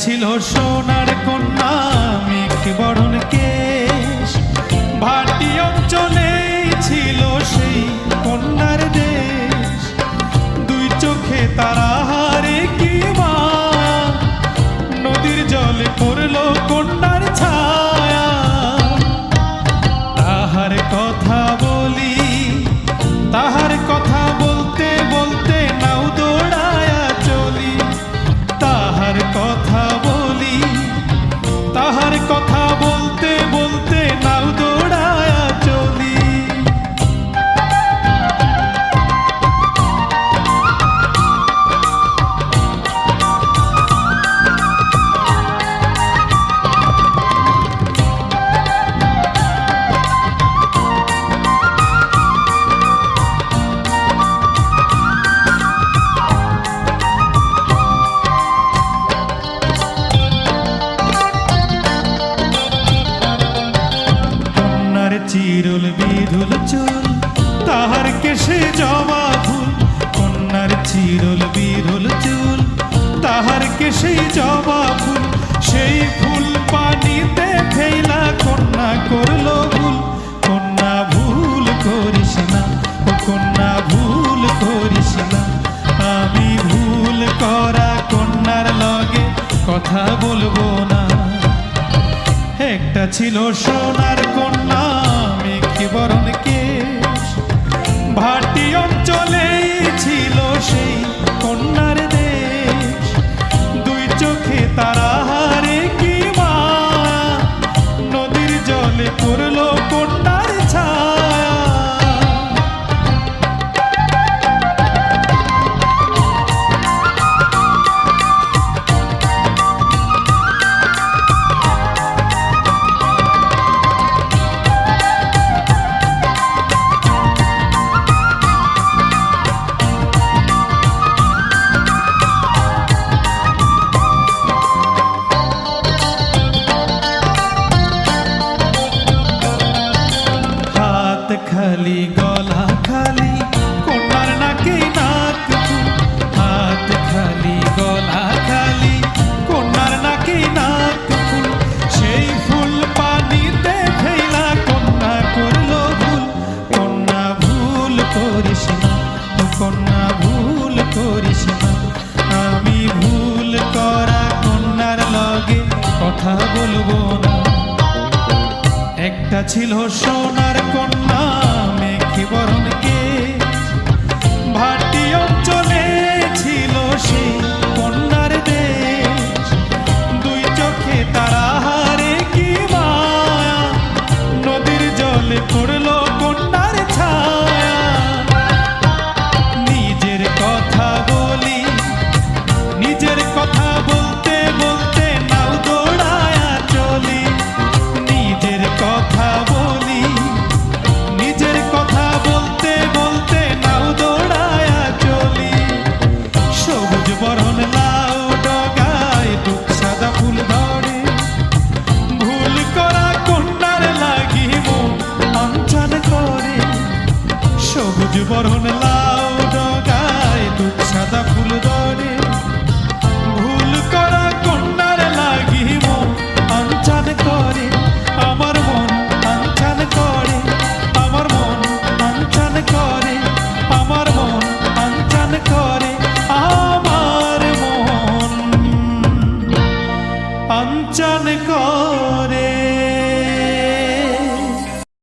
ছিল সোনার কন্যা মেঘ বরণ কেশ, ভাটি অঞ্চলে ছিল সেই কন্যার দেশ। দুই চোখে তারা হারে কি মা, নদীর জলে পড়লো কন্যার ছায়া। তাহার কথা বলি, তাহার কথা বলতে বলতে নাও দৌড়ায়া চলি। তাহার কথা বলি, তাহার কথা বলতে বলতে নাও দৌড়ায়া চলি। চিরুল বিধুল চুল, তাহার কেশে জবা ফুল। কন্যার চিরুল বিধুল চুল, তাহার কেশে জবা ফুল। সেই ফুল পানিতে ফেলা কন্যা করলো ভুল। কন্যা ভুল করিস না, ও কন্যা ভুল করিস না। আমি ভুল করা কন্যার লগে কথা বলবো না। একটা ছিল সোনার কন্যা মেঘ বরণ কেশ, ভাটি অঞ্চলে ছিল সেই কন্যার দেশ। দুই চোখে তারা হারে কি মা, নদীর জলে পড়লো কন্যার ছায়া। খালি গলা খালি কন্যার নাকে নাক ফুল। হাত খালি গলা খালি কন্যার নাকে নাক ফুল। সেই ফুল পানিতে ফেলা কন্যা করলো ভুল। কন্যা ভুল করিস না, ও কন্যা ভুল করিস না। আমি ভুল করা কন্যার লগে কথা বলবো না। একটা ছিল সোনার কন্যা মেঘ বরণ কেশ, ভাটি অঞ্চলে ছিল সেই কন্যার দেশ। দুই চোখে তারা হারে কি মায়া, নদীর জলে পড়লো কন্যার ছায়া। নিজের কথা বলি, নিজের কথা বলতে বলতে নাও দৌড়ায়া চলি। নিজের কথা বলি, নিজের কথা বলতে বলতে নাও দৌড়ায়া চলি। সবুজ বরণ লাউ ডগায় দুঃখ সাদা ফুল ধরে, ভুল করা কন্যার লাগি মন অঞ্চল করে। সবুজ বরণ লাউ